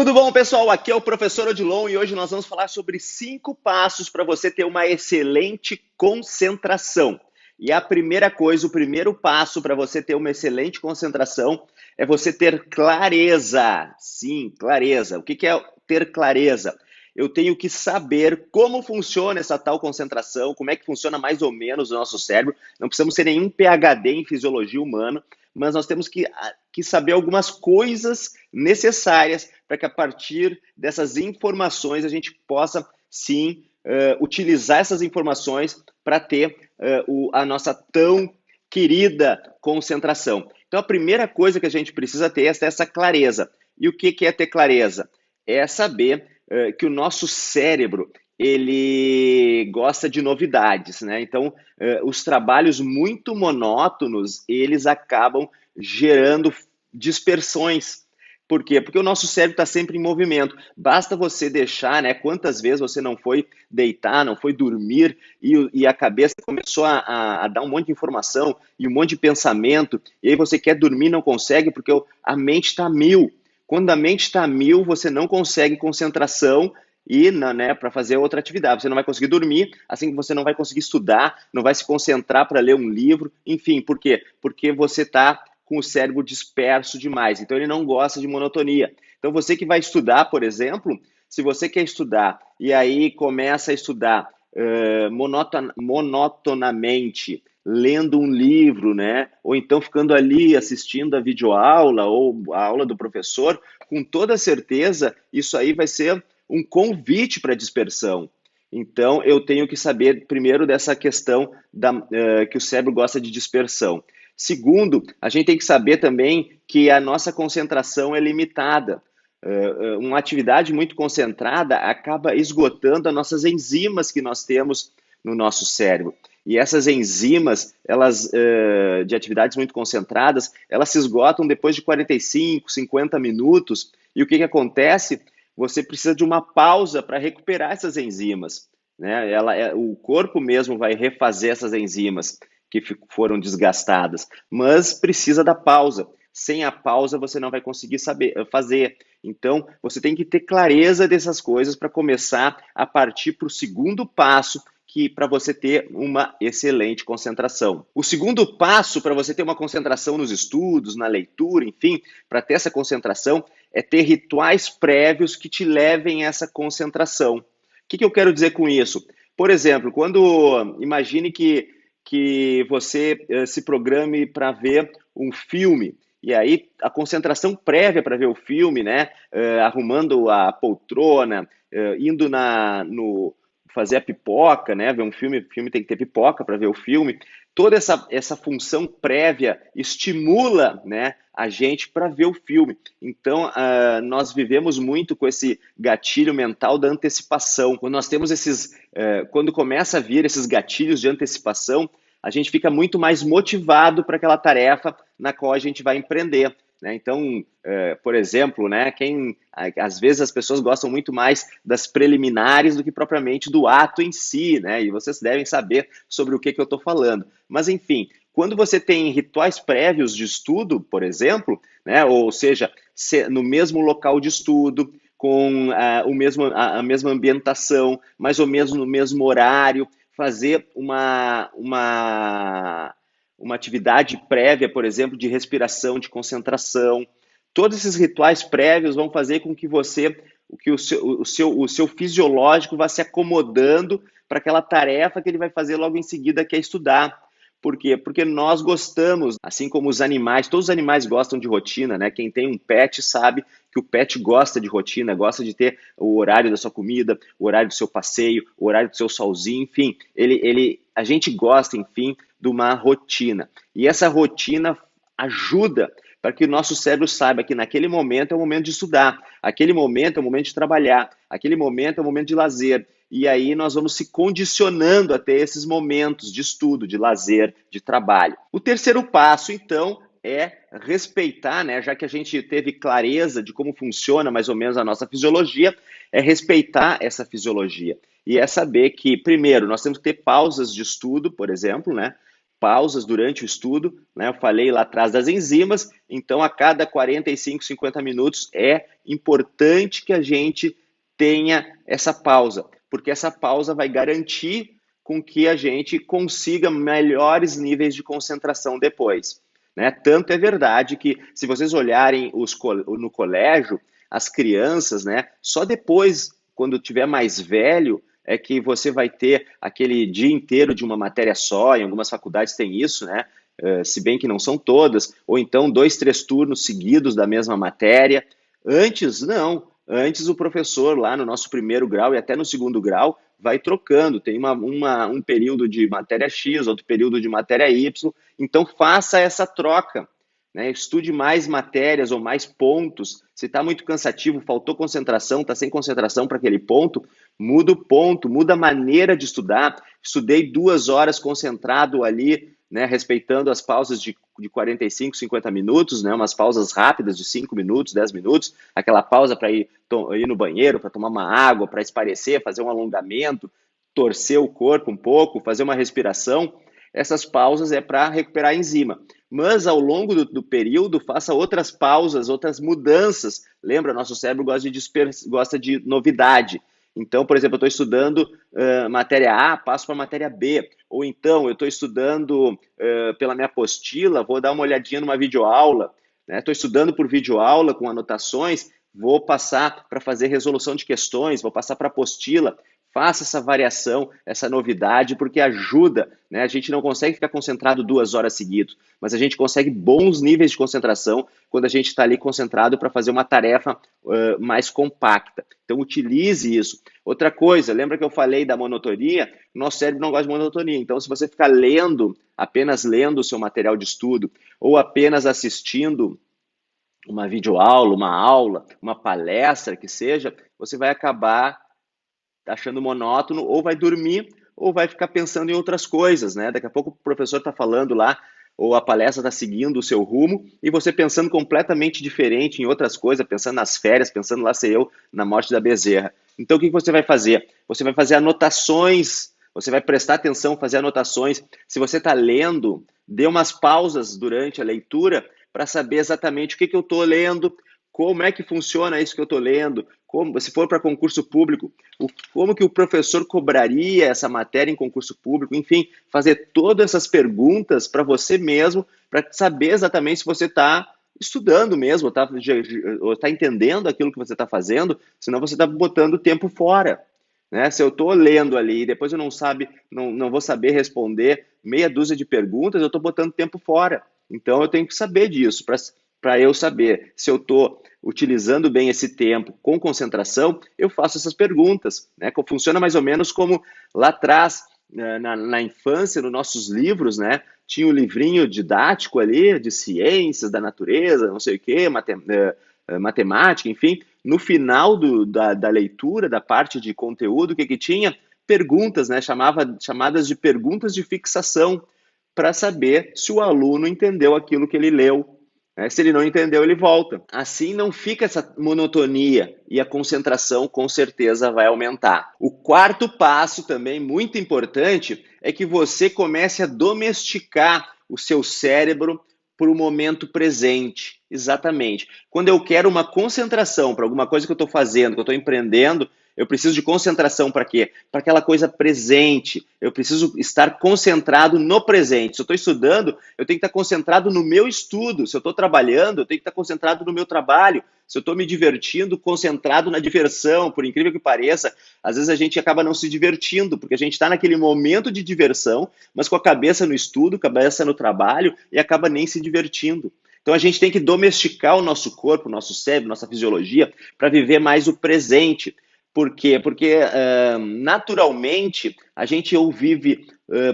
Tudo bom, pessoal? Aqui é o professor Odilon e hoje nós vamos falar sobre 5 passos para você ter uma excelente concentração. E a primeira coisa, o primeiro passo para você ter uma excelente concentração é você ter clareza. Sim, clareza. O que é ter clareza? Eu tenho que saber como funciona essa tal concentração, como é que funciona mais ou menos o nosso cérebro. Não precisamos ser nenhum PhD em fisiologia humana, mas nós temos que saber algumas coisas necessárias para que a partir dessas informações a gente possa, sim, utilizar essas informações para ter a nossa tão querida concentração. Então, a primeira coisa que a gente precisa ter é essa clareza. E o que é ter clareza? É saber que o nosso cérebro ele gosta de novidades, né? Então, os trabalhos muito monótonos, eles acabam gerando dispersões. Por quê? Porque o nosso cérebro está sempre em movimento. Basta você deixar, né? Quantas vezes você não foi deitar, não foi dormir e a cabeça começou a dar um monte de informação e um monte de pensamento, e aí você quer dormir e não consegue porque a mente está a mil. Quando a mente está a mil, você não consegue concentração e, né, para fazer outra atividade. Você não vai conseguir dormir, assim que você não vai conseguir estudar, não vai se concentrar para ler um livro, enfim, por quê? Porque você está com o cérebro disperso demais, então ele não gosta de monotonia. Então você que vai estudar, por exemplo, se você quer estudar e aí começa a estudar monotonamente, lendo um livro, né? Ou então ficando ali assistindo a videoaula ou a aula do professor, com toda certeza isso aí vai ser um convite para dispersão. Então eu tenho que saber primeiro dessa questão que o cérebro gosta de dispersão. Segundo, a gente tem que saber também que a nossa concentração é limitada. Uma atividade muito concentrada acaba esgotando as nossas enzimas que nós temos no nosso cérebro. E essas enzimas, elas de atividades muito concentradas, elas se esgotam depois de 45, 50 minutos. E o que acontece? Você precisa de uma pausa para recuperar essas enzimas, né? O corpo mesmo vai refazer essas enzimas que foram desgastadas, mas precisa da pausa. Sem a pausa você não vai conseguir fazer. Então, você tem que ter clareza dessas coisas para começar a partir para o segundo passo, que para você ter uma excelente concentração. O segundo passo para você ter uma concentração nos estudos, na leitura, enfim, para ter essa concentração, é ter rituais prévios que te levem a essa concentração. O que eu quero dizer com isso? Por exemplo, imagine que você se programe para ver um filme, e aí a concentração prévia para ver o filme, né, arrumando a poltrona, indo fazer a pipoca, né, ver um filme, o filme tem que ter pipoca para ver o filme, toda essa função prévia estimula, né, a gente para ver o filme. Então, nós vivemos muito com esse gatilho mental da antecipação. Quando nós temos quando começa a vir esses gatilhos de antecipação, a gente fica muito mais motivado para aquela tarefa na qual a gente vai empreender, né? Então, por exemplo, né, às vezes as pessoas gostam muito mais das preliminares do que propriamente do ato em si, né? E vocês devem saber sobre o que eu estou falando. Mas, enfim, quando você tem rituais prévios de estudo, por exemplo, né, ou seja, no mesmo local de estudo, com a mesma ambientação, mais ou menos no mesmo horário, fazer uma atividade prévia, por exemplo, de respiração, de concentração. Todos esses rituais prévios vão fazer com que o seu fisiológico vá se acomodando para aquela tarefa que ele vai fazer logo em seguida, que é estudar. Por quê? Porque nós gostamos, assim como os animais, todos os animais gostam de rotina, né? Quem tem um pet sabe que o pet gosta de rotina, gosta de ter o horário da sua comida, o horário do seu passeio, o horário do seu solzinho, enfim, a gente gosta, enfim, de uma rotina. E essa rotina ajuda para que o nosso cérebro saiba que naquele momento é o momento de estudar, aquele momento é o momento de trabalhar, aquele momento é o momento de lazer. E aí nós vamos se condicionando a ter esses momentos de estudo, de lazer, de trabalho. O terceiro passo, então, é respeitar, né? Já que a gente teve clareza de como funciona mais ou menos a nossa fisiologia, é respeitar essa fisiologia. E é saber que, primeiro, nós temos que ter pausas de estudo, por exemplo, né? pausas durante o estudo, né? Eu falei lá atrás das enzimas, então a cada 45, 50 minutos é importante que a gente tenha essa pausa, porque essa pausa vai garantir com que a gente consiga melhores níveis de concentração depois. Né? Tanto é verdade que, se vocês olharem no colégio, as crianças, né, só depois, quando tiver mais velho, é que você vai ter aquele dia inteiro de uma matéria só, em algumas faculdades tem isso, né? Se bem que não são todas, ou então 2, 3 turnos seguidos da mesma matéria. Antes, não. Antes o professor, lá no nosso primeiro grau e até no segundo grau, vai trocando. Tem um período de matéria X, outro período de matéria Y. Então, faça essa troca. Né? Estude mais matérias ou mais pontos. Se está muito cansativo, faltou concentração, está sem concentração para aquele ponto, muda o ponto, muda a maneira de estudar. Estudei 2 horas concentrado ali, né, respeitando as pausas de 45, 50 minutos, né, umas pausas rápidas de 5 minutos, 10 minutos, aquela pausa para ir no banheiro, para tomar uma água, para espairecer, fazer um alongamento, torcer o corpo um pouco, fazer uma respiração. Essas pausas é para recuperar a enzima. Mas ao longo do período, faça outras pausas, outras mudanças. Lembra, nosso cérebro gosta de novidade. Então, por exemplo, eu estou estudando matéria A, passo para matéria B. Ou então, eu estou estudando pela minha apostila, vou dar uma olhadinha numa videoaula. Estou estudando por videoaula com anotações, vou passar para fazer resolução de questões, vou passar para apostila. Faça essa variação, essa novidade, porque ajuda, né? A gente não consegue ficar concentrado 2 horas seguidas, mas a gente consegue bons níveis de concentração quando a gente está ali concentrado para fazer uma tarefa mais compacta. Então, utilize isso. Outra coisa, lembra que eu falei da monotonia? Nosso cérebro não gosta de monotonia. Então, se você ficar lendo, apenas lendo o seu material de estudo, ou apenas assistindo uma videoaula, uma aula, uma palestra que seja, você vai acabar achando monótono, ou vai dormir, ou vai ficar pensando em outras coisas, né? Daqui a pouco o professor está falando lá, ou a palestra está seguindo o seu rumo, e você pensando completamente diferente em outras coisas, pensando nas férias, pensando lá sei eu, na morte da Bezerra. Então o que você vai fazer? Você vai fazer anotações, você vai prestar atenção, fazer anotações. Se você está lendo, dê umas pausas durante a leitura para saber exatamente o que eu estou lendo, como é que funciona isso que eu estou lendo, como, se for para concurso público, como que o professor cobraria essa matéria em concurso público, enfim, fazer todas essas perguntas para você mesmo, para saber exatamente se você está estudando mesmo, ou tá entendendo aquilo que você está fazendo, senão você está botando o tempo fora. Né? Se eu estou lendo ali e depois eu não vou saber responder meia dúzia de perguntas, eu estou botando tempo fora. Então eu tenho que saber disso, para eu saber se eu estou utilizando bem esse tempo com concentração, eu faço essas perguntas. Né? Funciona mais ou menos como lá atrás, na infância, nos nossos livros, né? Tinha um livrinho didático ali, de ciências, da natureza, não sei o quê, matemática, enfim. No final da leitura, da parte de conteúdo, o que tinha? Perguntas, né? Chamadas de perguntas de fixação, para saber se o aluno entendeu aquilo que ele leu. Se ele não entendeu, ele volta. Assim não fica essa monotonia e a concentração com certeza vai aumentar. O quarto passo, também muito importante, é que você comece a domesticar o seu cérebro para o momento presente. Exatamente. Quando eu quero uma concentração para alguma coisa que eu estou fazendo, que eu estou empreendendo, eu preciso de concentração para quê? Para aquela coisa presente. Eu preciso estar concentrado no presente. Se eu estou estudando, eu tenho que estar concentrado no meu estudo. Se eu estou trabalhando, eu tenho que estar concentrado no meu trabalho. Se eu estou me divertindo, concentrado na diversão. Por incrível que pareça, às vezes a gente acaba não se divertindo, porque a gente está naquele momento de diversão, mas com a cabeça no estudo, cabeça no trabalho, e acaba nem se divertindo. Então a gente tem que domesticar o nosso corpo, o nosso cérebro, nossa fisiologia, para viver mais o presente. Por quê? Porque naturalmente a gente ou vive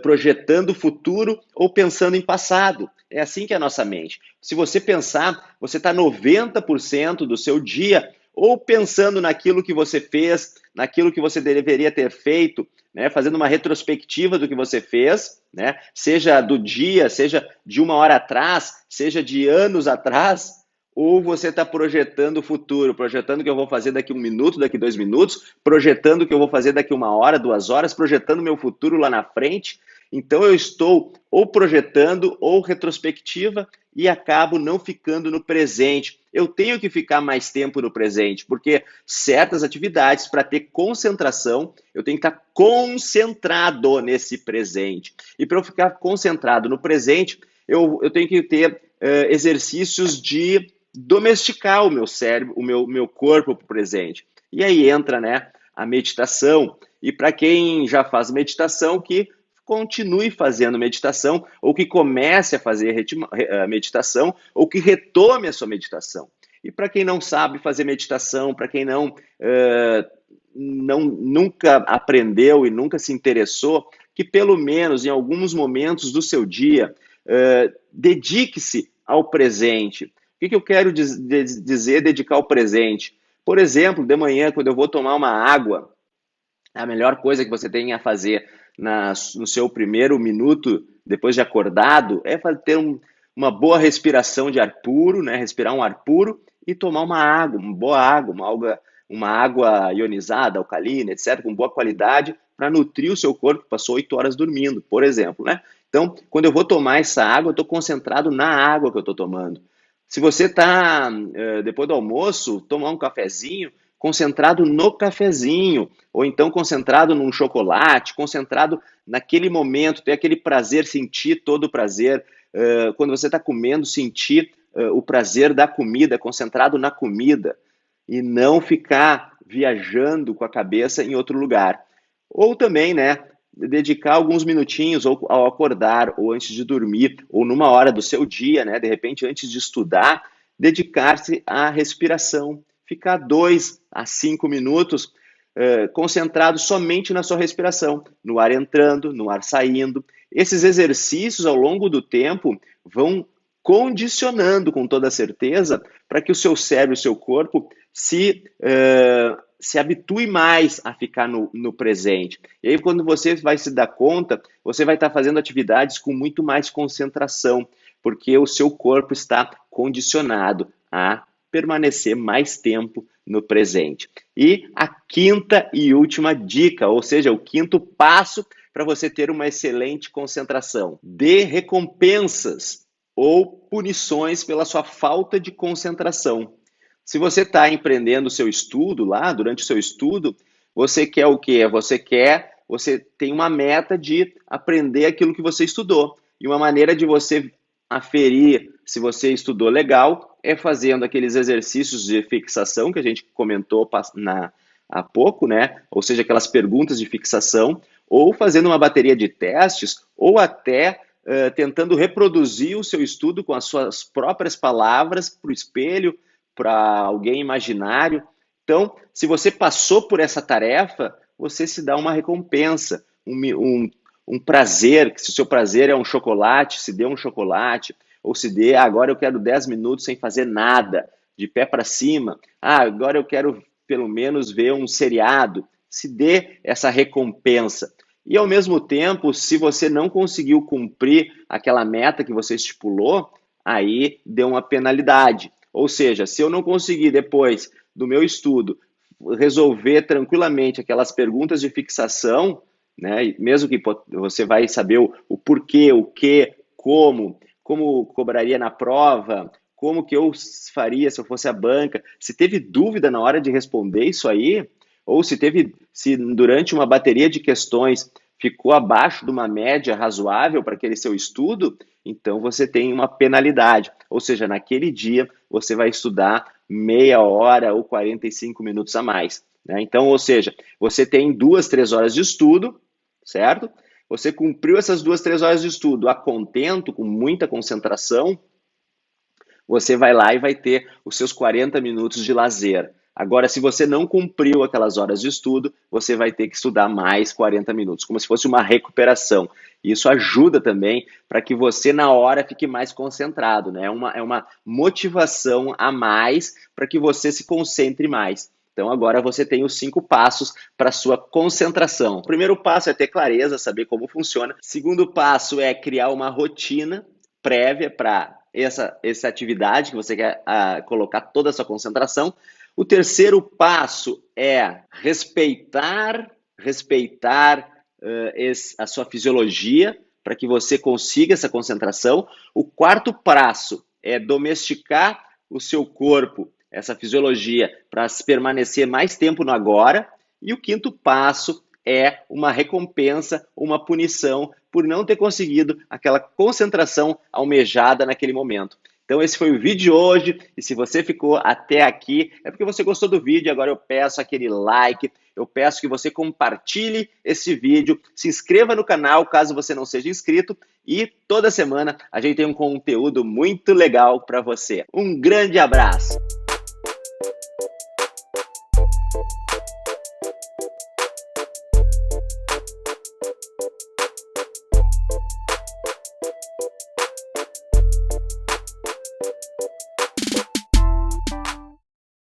projetando o futuro ou pensando em passado. É assim que é a nossa mente. Se você pensar, você está 90% do seu dia ou pensando naquilo que você fez, naquilo que você deveria ter feito, né? Fazendo uma retrospectiva do que você fez, né? Seja do dia, seja de 1 hora atrás, seja de anos atrás, ou você está projetando o futuro, projetando o que eu vou fazer daqui 1 minuto, daqui 2 minutos, projetando o que eu vou fazer daqui 1 hora, 2 horas, projetando o meu futuro lá na frente. Então eu estou ou projetando ou retrospectiva e acabo não ficando no presente. Eu tenho que ficar mais tempo no presente, porque certas atividades, para ter concentração, eu tenho que estar concentrado nesse presente. E para eu ficar concentrado no presente, eu tenho que ter exercícios de domesticar o meu cérebro, o meu corpo para o presente. E aí entra, né, a meditação. E para quem já faz meditação, que continue fazendo meditação, ou que comece a fazer meditação, ou que retome a sua meditação. E para quem não sabe fazer meditação, para quem nunca aprendeu e nunca se interessou, que pelo menos em alguns momentos do seu dia, dedique-se ao presente. O que eu quero dizer dedicar ao presente? Por exemplo, de manhã, quando eu vou tomar uma água, a melhor coisa que você tem a fazer no seu primeiro minuto, depois de acordado, é ter uma boa respiração de ar puro, né? Respirar um ar puro e tomar uma água, uma boa água, uma água ionizada, alcalina, etc., com boa qualidade, para nutrir o seu corpo que passou 8 horas dormindo, por exemplo, né? Então, quando eu vou tomar essa água, eu estou concentrado na água que eu estou tomando. Se você está, depois do almoço, tomar um cafezinho, concentrado no cafezinho, ou então concentrado num chocolate, concentrado naquele momento, ter aquele prazer, sentir todo o prazer. Quando você está comendo, sentir o prazer da comida, concentrado na comida, e não ficar viajando com a cabeça em outro lugar. Ou também, né, dedicar alguns minutinhos ou ao acordar, ou antes de dormir, ou numa hora do seu dia, né, de repente antes de estudar, dedicar-se à respiração. Ficar 2 a 5 minutos concentrado somente na sua respiração, no ar entrando, no ar saindo. Esses exercícios ao longo do tempo vão condicionando com toda certeza para que o seu cérebro e o seu corpo se habitue mais a ficar no presente. E aí, quando você vai se dar conta, você vai estar fazendo atividades com muito mais concentração, porque o seu corpo está condicionado a permanecer mais tempo no presente. E a quinta e última dica, ou seja, o quinto passo para você ter uma excelente concentração: dê recompensas ou punições pela sua falta de concentração. Se você está empreendendo o seu estudo lá, durante o seu estudo, você quer o quê? Você tem uma meta de aprender aquilo que você estudou. E uma maneira de você aferir se você estudou legal é fazendo aqueles exercícios de fixação que a gente comentou há pouco, né? Ou seja, aquelas perguntas de fixação, ou fazendo uma bateria de testes, ou até tentando reproduzir o seu estudo com as suas próprias palavras para o espelho, para alguém imaginário. Então, se você passou por essa tarefa, você se dá uma recompensa, um prazer, que se o seu prazer é um chocolate, se dê um chocolate, ou se dê, agora eu quero 10 minutos sem fazer nada, de pé para cima, agora eu quero pelo menos ver um seriado, se dê essa recompensa. E ao mesmo tempo, se você não conseguiu cumprir aquela meta que você estipulou, aí dê uma penalidade. Ou seja, se eu não conseguir depois do meu estudo resolver tranquilamente aquelas perguntas de fixação, né, mesmo que você vai saber o porquê, o que, como cobraria na prova, como que eu faria se eu fosse a banca, se teve dúvida na hora de responder isso aí, ou se durante uma bateria de questões ficou abaixo de uma média razoável para aquele seu estudo, então você tem uma penalidade. Ou seja, naquele dia você vai estudar meia hora ou 45 minutos a mais. Né? Então, ou seja, você tem 2, 3 horas de estudo, certo? Você cumpriu essas 2, 3 horas de estudo a contento, com muita concentração, você vai lá e vai ter os seus 40 minutos de lazer. Agora, se você não cumpriu aquelas horas de estudo, você vai ter que estudar mais 40 minutos, como se fosse uma recuperação. Isso ajuda também para que você, na hora, fique mais concentrado, né? É uma motivação a mais para que você se concentre mais. Então, agora você tem os 5 passos para a sua concentração. O primeiro passo é ter clareza, saber como funciona. O segundo passo é criar uma rotina prévia para essa atividade que você quer colocar toda a sua concentração. O terceiro passo é respeitar a sua fisiologia para que você consiga essa concentração. O quarto passo é domesticar o seu corpo, essa fisiologia, para permanecer mais tempo no agora. E o quinto passo é uma recompensa, uma punição por não ter conseguido aquela concentração almejada naquele momento. Então esse foi o vídeo de hoje, e se você ficou até aqui, é porque você gostou do vídeo. Agora eu peço aquele like, eu peço que você compartilhe esse vídeo, se inscreva no canal caso você não seja inscrito, e toda semana a gente tem um conteúdo muito legal para você. Um grande abraço!